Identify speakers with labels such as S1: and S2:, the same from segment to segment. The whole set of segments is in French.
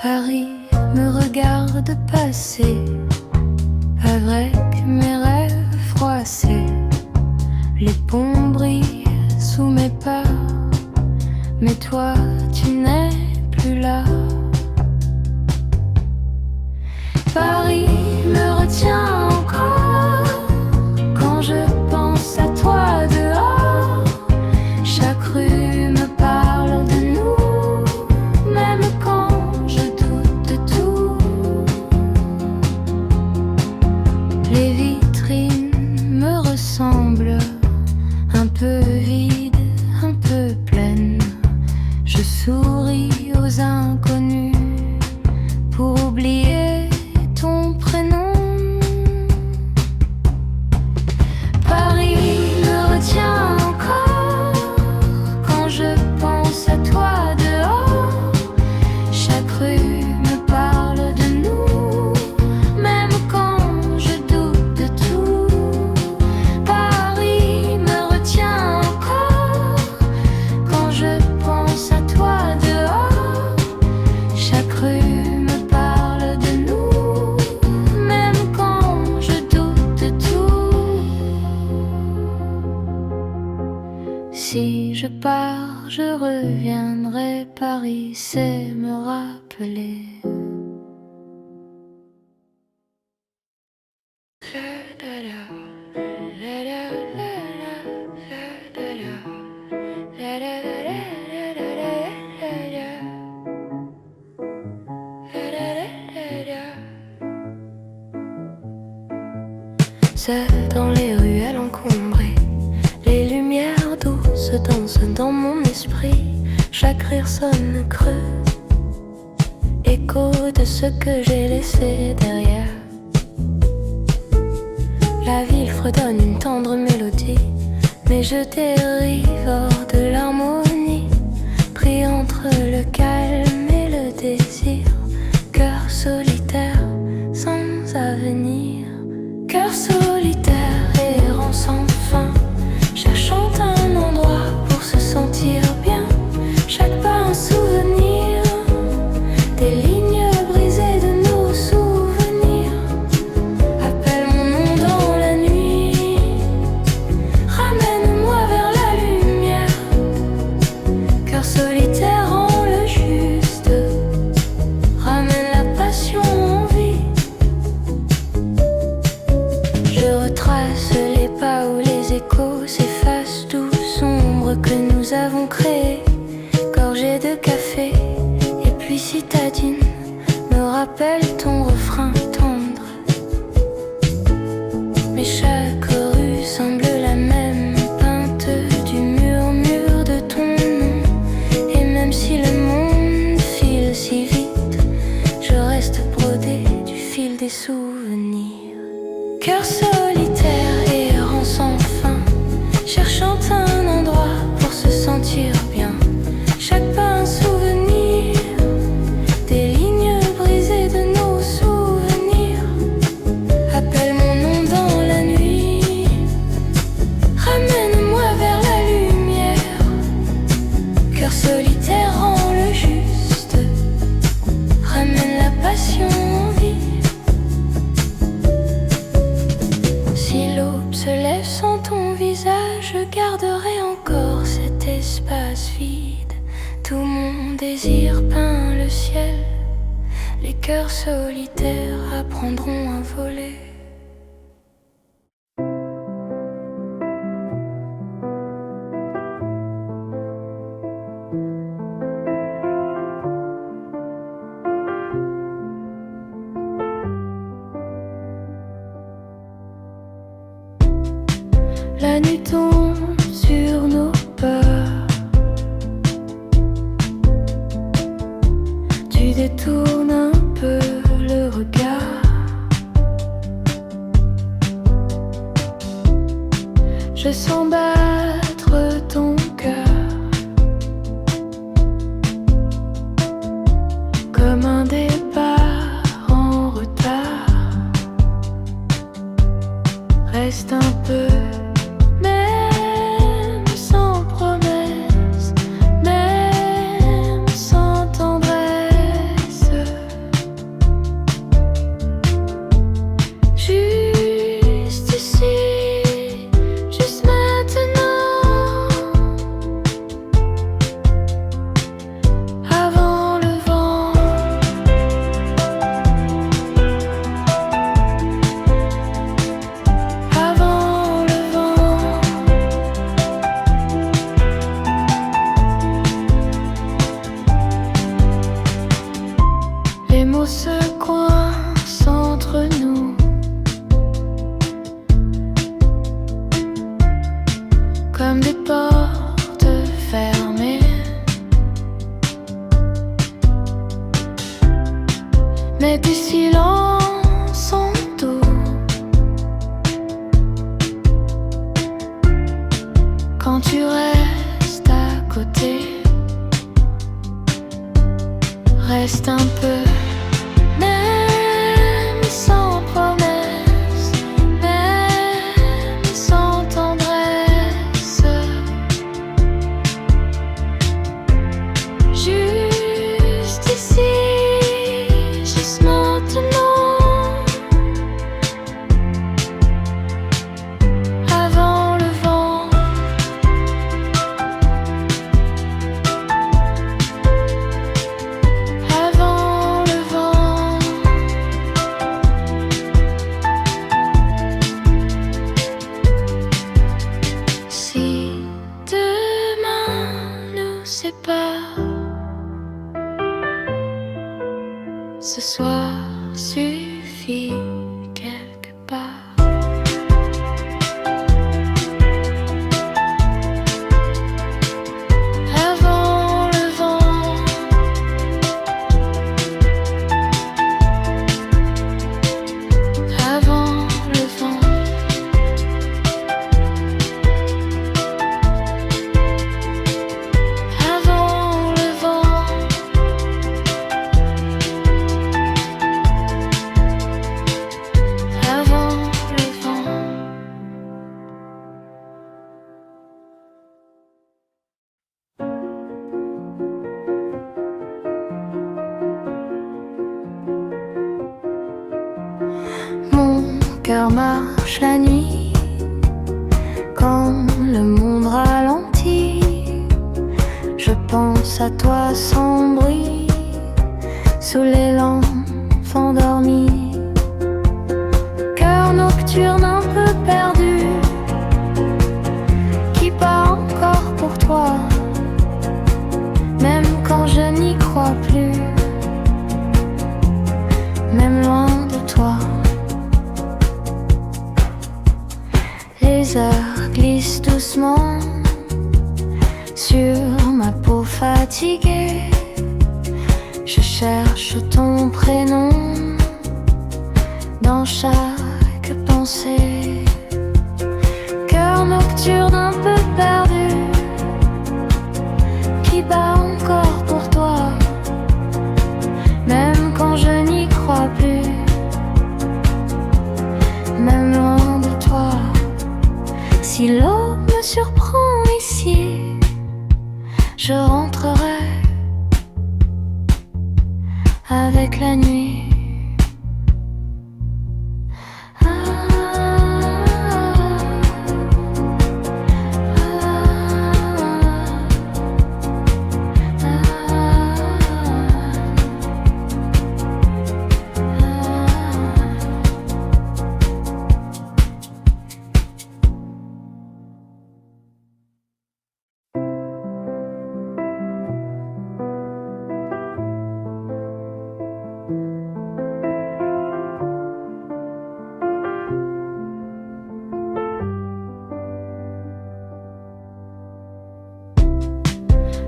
S1: Paris me regarde passer avec mes rêves froissés. Les ponts brillent sous mes pas, mais toi tu n'es plus là. Paris me retient encore quand je pense à toi dehors. Chaque rue me parle de nous, même quand je doute de tout. Les vitrines me ressemblent, un peu vides, un peu pleines. Je souris aux inconnus pour oublier ton prénom. Paris me retient encore quand je pense à toi dehors. Chaque rue me parle de nous, même quand je doute de tout. Paris me retient encore quand je pense à toi dehors. Chaque rue me parle de nous, même quand je doute de tout. Si je pars, je reviendrai. Paris sait me rappeler. Seul dans les ruelles encombrées, les lumières douces dansent dans mon esprit. Chaque rire sonne creux, écho de ce que j'ai laissé derrière. La ville fredonne une tendre mélodie, mais je dérive hors de l'harmonie, pris entre le calme et le désir. Cœur solitaire sans avenir, cœur solitaire errant sans fin, cherchant un endroit pour se sentir bien. Chaque pas un souvenir, des lignes brisées de nos souvenirs. Appelle mon nom dans la nuit, ramène-moi vers la lumière. Cœur solitaire en le juste, ramène la passion en vie. Je retrace les pas où les échos s'effacent, tout sombre que nous avons créé. Gorgée de café et puis citadine me rappelle ton refrain tendre. Mais chaque rue semble la même, peinte du murmure de ton nom. Et même si le monde file si vite, je reste brodée du fil des souvenirs. Cœur solitaire errant sans fin, cherchant un endroit pour se sentir bien. Chaque pas un souvenir, des lignes brisées de nos souvenirs. Appelle mon nom dans la nuit, ramène-moi vers la lumière. Cœur solitaire en le juste, ramène la passion en vie. Si l'aube se lève sans ton visage, je garderai encore cet espace vide. Tout mon désir peint le ciel, les cœurs solitaires apprendront à voler. La nuit tombe sur nos peurs, tu détournes un peu le regard. Reste un peu, même sans promesse, même sans tendresse. Juste ici, juste maintenant, avant le vent. Avant le vent. Si demain nous sépare, ce soir suffit quelque part. Avant le vent. Avant le vent. Avant le vent. Avant le vent. Mon cœur marche la nuit quand le monde ralentit. Je pense à toi sans bruit, sous les lampes endormies. Cœur nocturne un peu perdu, qui bat encore pour toi, même quand je n'y crois plus, même loin de toi. Les heures glissent doucement sur ma peau fatiguée. Je cherche ton prénom dans chaque pensée. Cœur nocturne un peu perdu, qui bat encore pour toi, même quand je n'y crois plus, même loin de toi. Si l'eau me surprend ici, je rentrerai avec la nuit.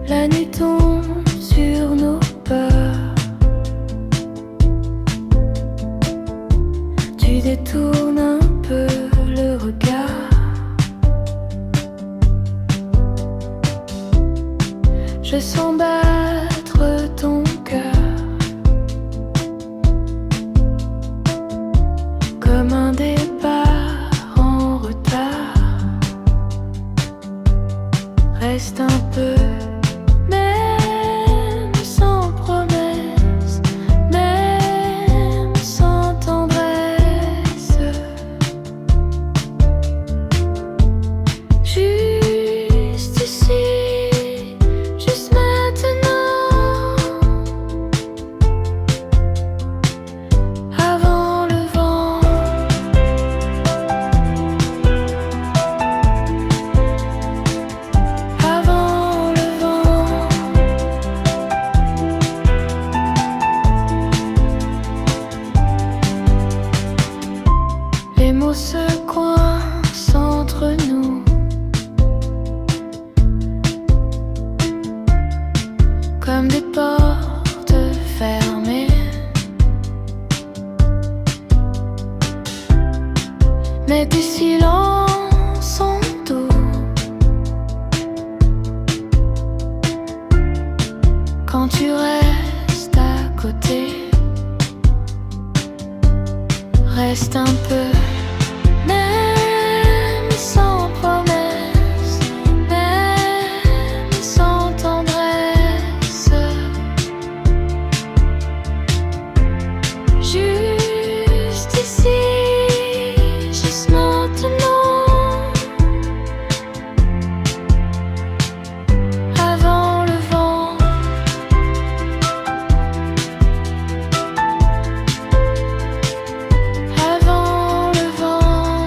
S1: La nuit tombe sur nos peurs. Tu détournes un peu le regard. Je sens battre ton cœur comme un départ en retard. Reste un peu, même sans promesse, même sans tendresse. Juste ici, juste maintenant, avant le vent. Avant le vent. Les mots se coincent entre nous, comme des portes fermées. Mais tes silences sont doux quand tu restes à reste un peu, même sans promesse, même sans tendresse. Juste ici, juste maintenant, avant le vent. Avant le vent.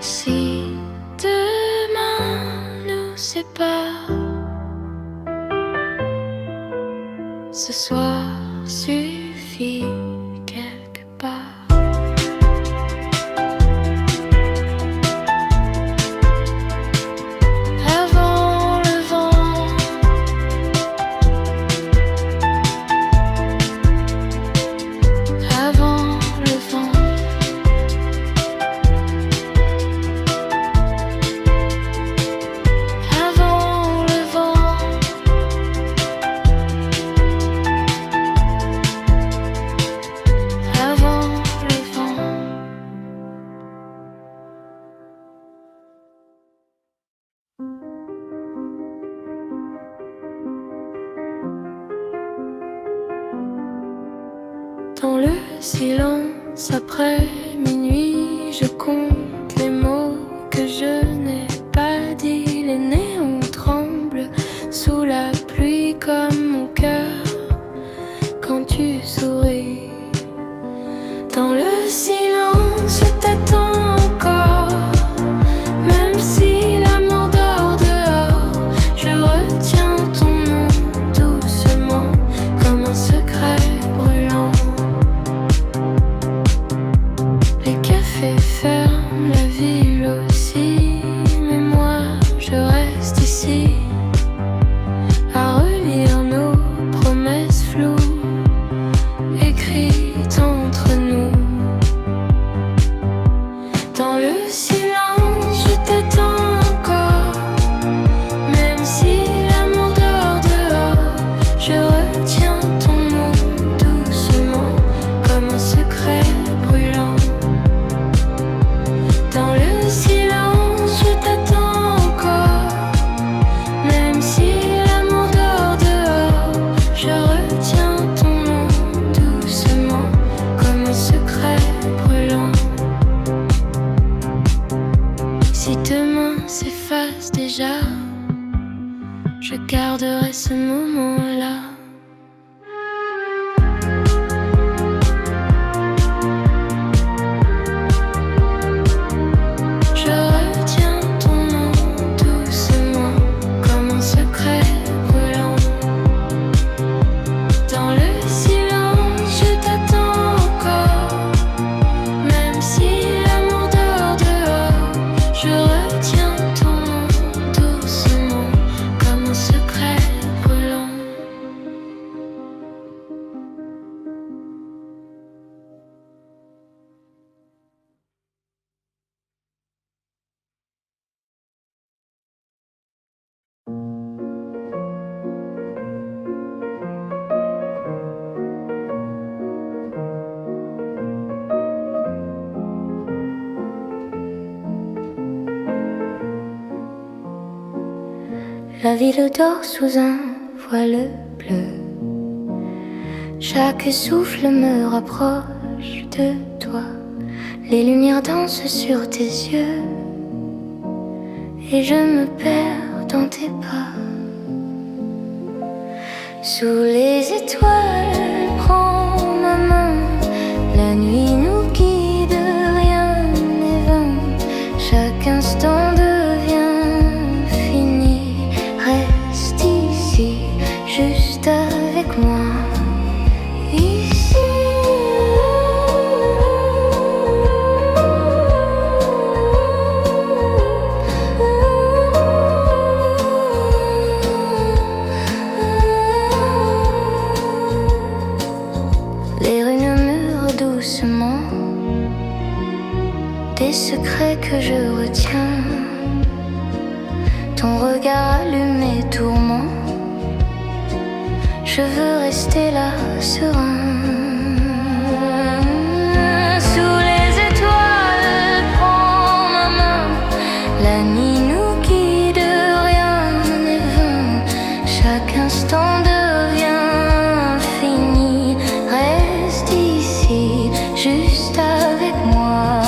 S1: Si demain nous sépare, ce soir suffit quelque part. Avant le vent. Avant le vent. Avant le vent. Avant le vent. Dans le silence après minuit, je compte les mots que je n'ai pas dit. Les néons tremblent sous la pluie comme mon cœur quand tu souris. Dans le silence, je t'attends encore, même si l'amour dort dehors. Je retiens ton nom doucement, comme un secret brûlant. Les cafés ferment, la ville aussi, mais moi je reste ici, à relire nos promesses floues, écrites entre nous. Dans le silence, je t'attends encore, même si l'amour dort dehors. Je retiens ton nom doucement, comme un secret brûlant. Dans le silence, je t'attends encore, même si l'amour dort dehors. Je retiens ton nom doucement, comme un secret brûlant. Si demain s'efface déjà, je garderai ce moment-là. Je retiens ton nom doucement, comme un secret brûlant. Dans le silence, je t'attends encore, même si l'amour dort dehors. Je retiens ton nom doucement, comme un secret brûlant. La ville dort sous un voile bleu. Chaque souffle me rapproche de toi. Les lumières dansent sur tes yeux et je me perds dans tes pas. Sous les étoiles, prends ma main. La nuit nous guide, rien n'est vain. Chaque instant devient fini. Reste ici, juste avec moi. Ici. Les rues murmurent doucement des secrets que je retiens. Ton regard allume mes tourments je veux rester là, serein. Sous les étoiles, prends ma main. La nuit nous guide, rien n'est vain. Chaque instant devient infini. Reste ici, juste avec moi.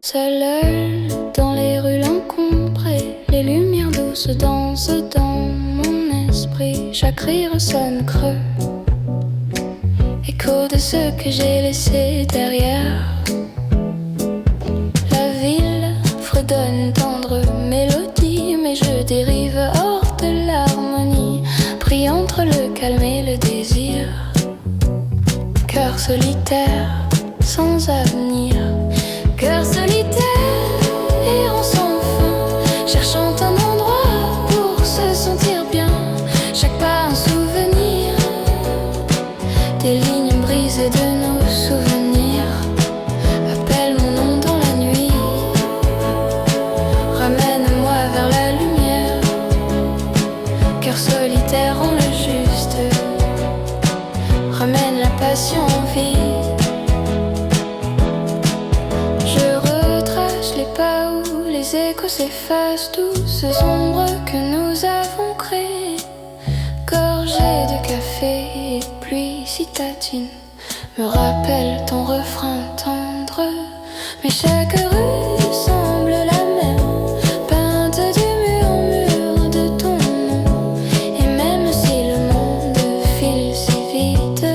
S1: Seule dans les rues encombrées, les lumières douces dansent dans mon esprit. Chaque rire sonne creux, écho de ce que j'ai laissé derrière. La ville fredonne tendre mélodie, mais je dérive hors de l'harmonie. Pris entre le calme et le désir, cœur solitaire sans avenir. Cœur solitaire, errant sans fin, cherchant un endroit pour se sentir bien. Chaque pas un souvenir, des lignes brisées de nos souvenirs. Appelle mon nom dans la nuit, ramène-moi vers la lumière. Cœur solitaire en le juste, ramène la passion en vie. Les échos s'effacent, douces ombres que nous avons créées. Gorgée de café et de pluie citadine me rappelle ton refrain tendre. Mais chaque rue semble la même, peinte du mur en mur de ton nom. Et même si le monde file si vite,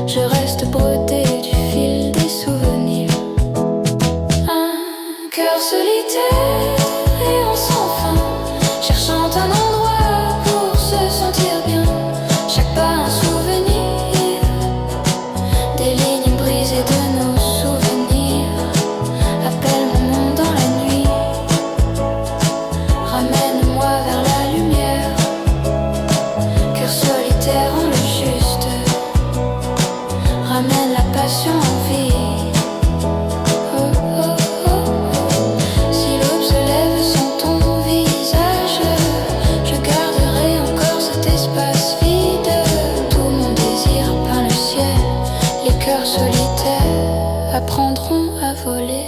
S1: je reste brodée du fil des souvenirs. Un cœur solitaire, apprendront à voler.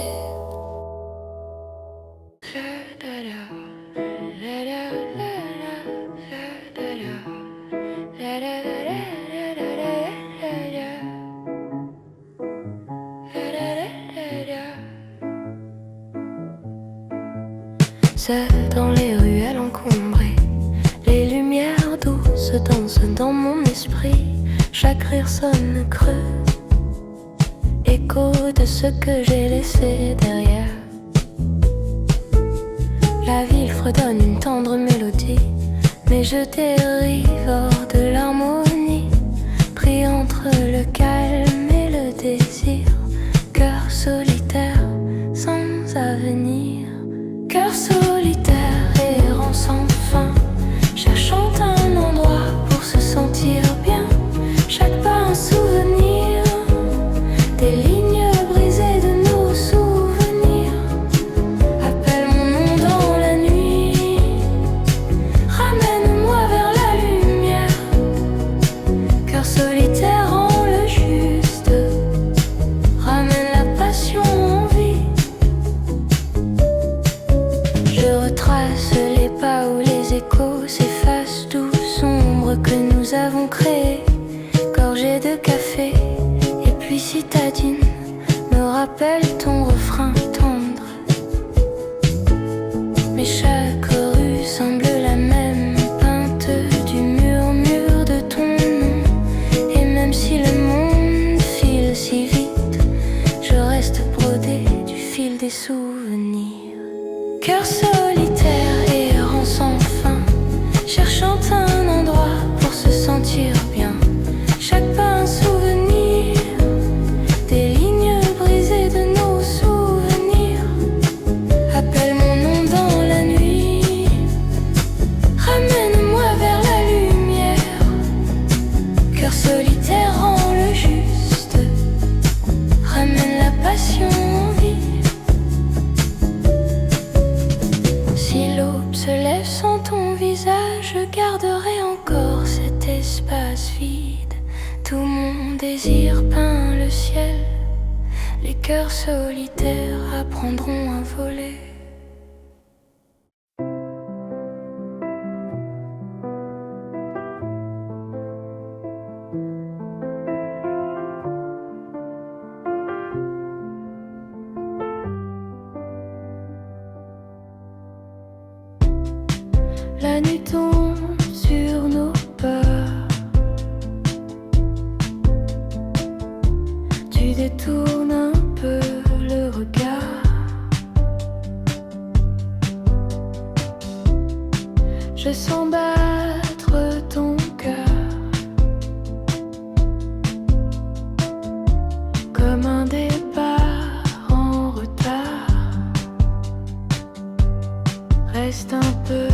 S1: Seule dans les ruelles encombrées, les lumières douces dansent dans mon esprit. Chaque rire sonne creux, écho de ce que j'ai laissé derrière. La ville fredonne une tendre mélodie, mais je dérive hors de l'harmonie. Pris entre le calme et le désir, cœur solitaire sans avenir. Cœur solitaire errant sans fin, cherchant un endroit pour se sentir bien. Chaque pas un souvenir, des lignes brisées de nos souvenirs. Appelle mon nom dans la nuit, ramène-moi vers la lumière. Cœur solitaire en le juste, ramène la passion en vie. Je retrace les pas où les échos s'effacent, douce ombre que nous avons créée. Gorgée de café et puis citadine me rappelle ton refrain tendre. Mais chaque rue semble la même, peinte du murmure de ton nom. Et des souvenirs. Cœur solitaire, errant sans fin, cherchant un endroit pour se sentir bien. Chaque pas un souvenir, des lignes brisées de nos souvenirs. Appelle mon nom dans la nuit, ramène-moi vers la lumière. Cœur solitaire, rend le juste, ramène la passion en vie. Si l'aube se lève sans ton visage, je garderai encore cet espace vide. Tout mon désir peint le ciel, les cœurs solitaires apprendront à voler. La nuit tombe sur nos peurs, tu détournes un peu le regard. Je sens battre ton cœur comme un départ en retard. Reste un peu